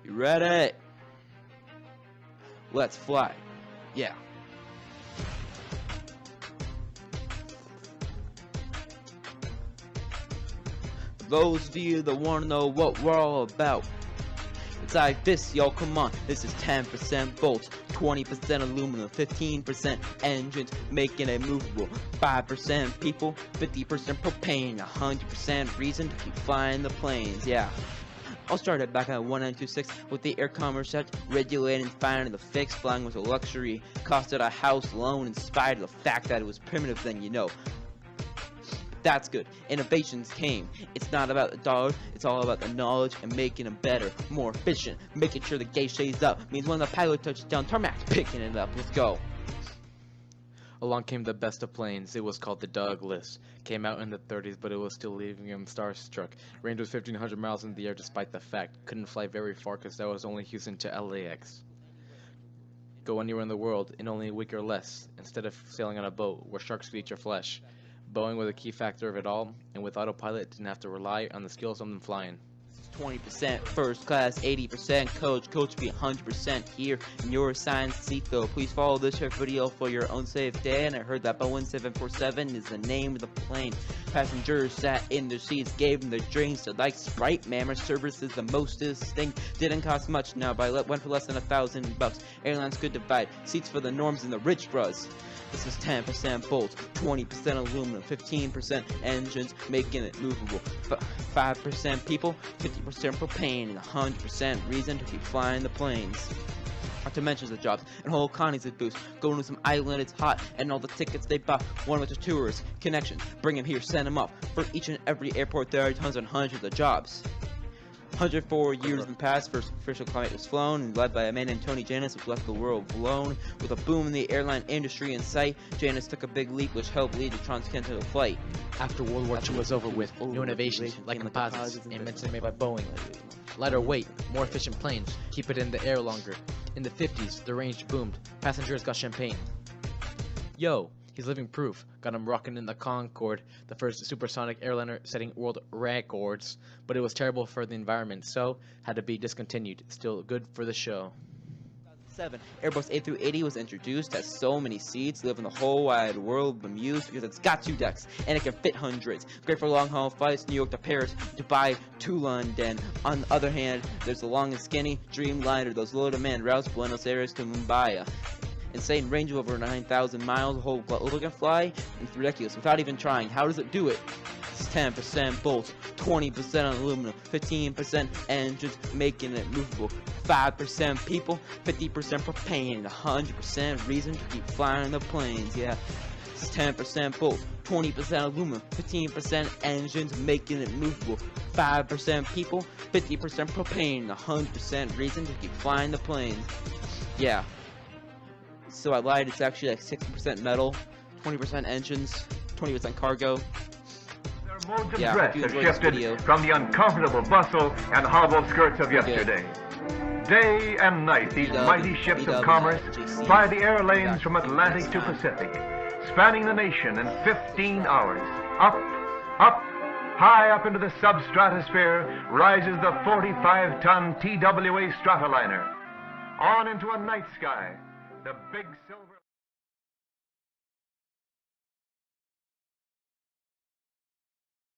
You ready? Let's fly. Yeah. For those of you that want to know what we're all about, it's like this, y'all. Come on. This is 10% bolts, 20% aluminum, 15% engines, making it movable, 5% people, 50% propane, 100% reason to keep flying the planes. Yeah. I'll start it back at 1926 with the air commerce set, regulating, finding the fix. Flying was a luxury, costed a house loan in spite of the fact that it was primitive then, you know. That's good. Innovations came. It's not about the dollar, it's all about the knowledge and making them better, more efficient, making sure the gauge stays up. Means when the pilot touches down, tarmac's picking it up. Let's go. Along came the best of planes. It was called the Douglas. Came out in the 30s, but it was still leaving him starstruck. Range was 1,500 miles in the air despite the fact. Couldn't fly very far because that was only Houston to LAX. Go anywhere in the world in only a week or less, instead of sailing on a boat where sharks could eat your flesh. Boeing was a key factor of it all, and with autopilot didn't have to rely on the skills of them flying. 20% first class, 80% coach be 100% here in your assigned seat though. Please follow this short video for your own safe day. And I heard that Boeing 747 is the name of the plane. Passengers sat in their seats, gave them their drinks. So like Sprite, Mammoth services, the mostest thing. Didn't cost much now, but went for less than $1,000. Airlines could divide seats for the norms and the rich bros. This is 10% bolts, 20% aluminum, 15% engines, making it movable, 5% people, 50% propane, and 100% reason to keep flying the planes. Not to mention the jobs and whole economies it boosts. Going to some island, it's hot, and all the tickets they bought. One with the tourists, connections, bring them here, send them up. For each and every airport there are tons and hundreds of jobs. 104 years in the past, first official flight was flown and led by a man named Tony Janus, which left the world blown. With a boom in the airline industry in sight, Janus took a big leap which helped lead to transcontinental flight. After World War II was over with, new innovations like composites, inventions made by Boeing. Lighter weight, more efficient planes, keep it in the air longer. In the 50s, the range boomed, passengers got champagne. Yo, he's living proof, got him rocking in the Concorde, the first supersonic airliner setting world records, but it was terrible for the environment, so had to be discontinued. Still good for the show. 2007, Airbus A380 was introduced, has so many seats, live in the whole wide world bemused because it's got 2 decks and it can fit hundreds. Great for long haul flights, New York to Paris, Dubai to London. On the other hand, there's the long and skinny Dreamliner, those low demand routes, Buenos Aires to Mumbai. Insane range of over 9,000 miles, a whole globe can fly, and it's ridiculous without even trying. How does it do it? It's 10% bolts, 20% aluminum, 15% engines, making it movable, 5% people, 50% propane, 100% reason to keep flying the planes. Yeah, it's 10% bolts, 20% aluminum, 15% engines, making it movable, 5% people, 50% propane, 100% reason to keep flying the planes. Yeah. So I lied, it's actually like 60% metal, 20% engines, 20% cargo. Their modes of dress have shifted from the uncomfortable bustle and hobbled skirts of yesterday. Day and night, these mighty ships of commerce fly the air lanes from Atlantic to Pacific, spanning the nation in 15 hours. Up, up, high up into the substratosphere rises the 45-ton TWA Stratoliner. On into a night sky. The big silver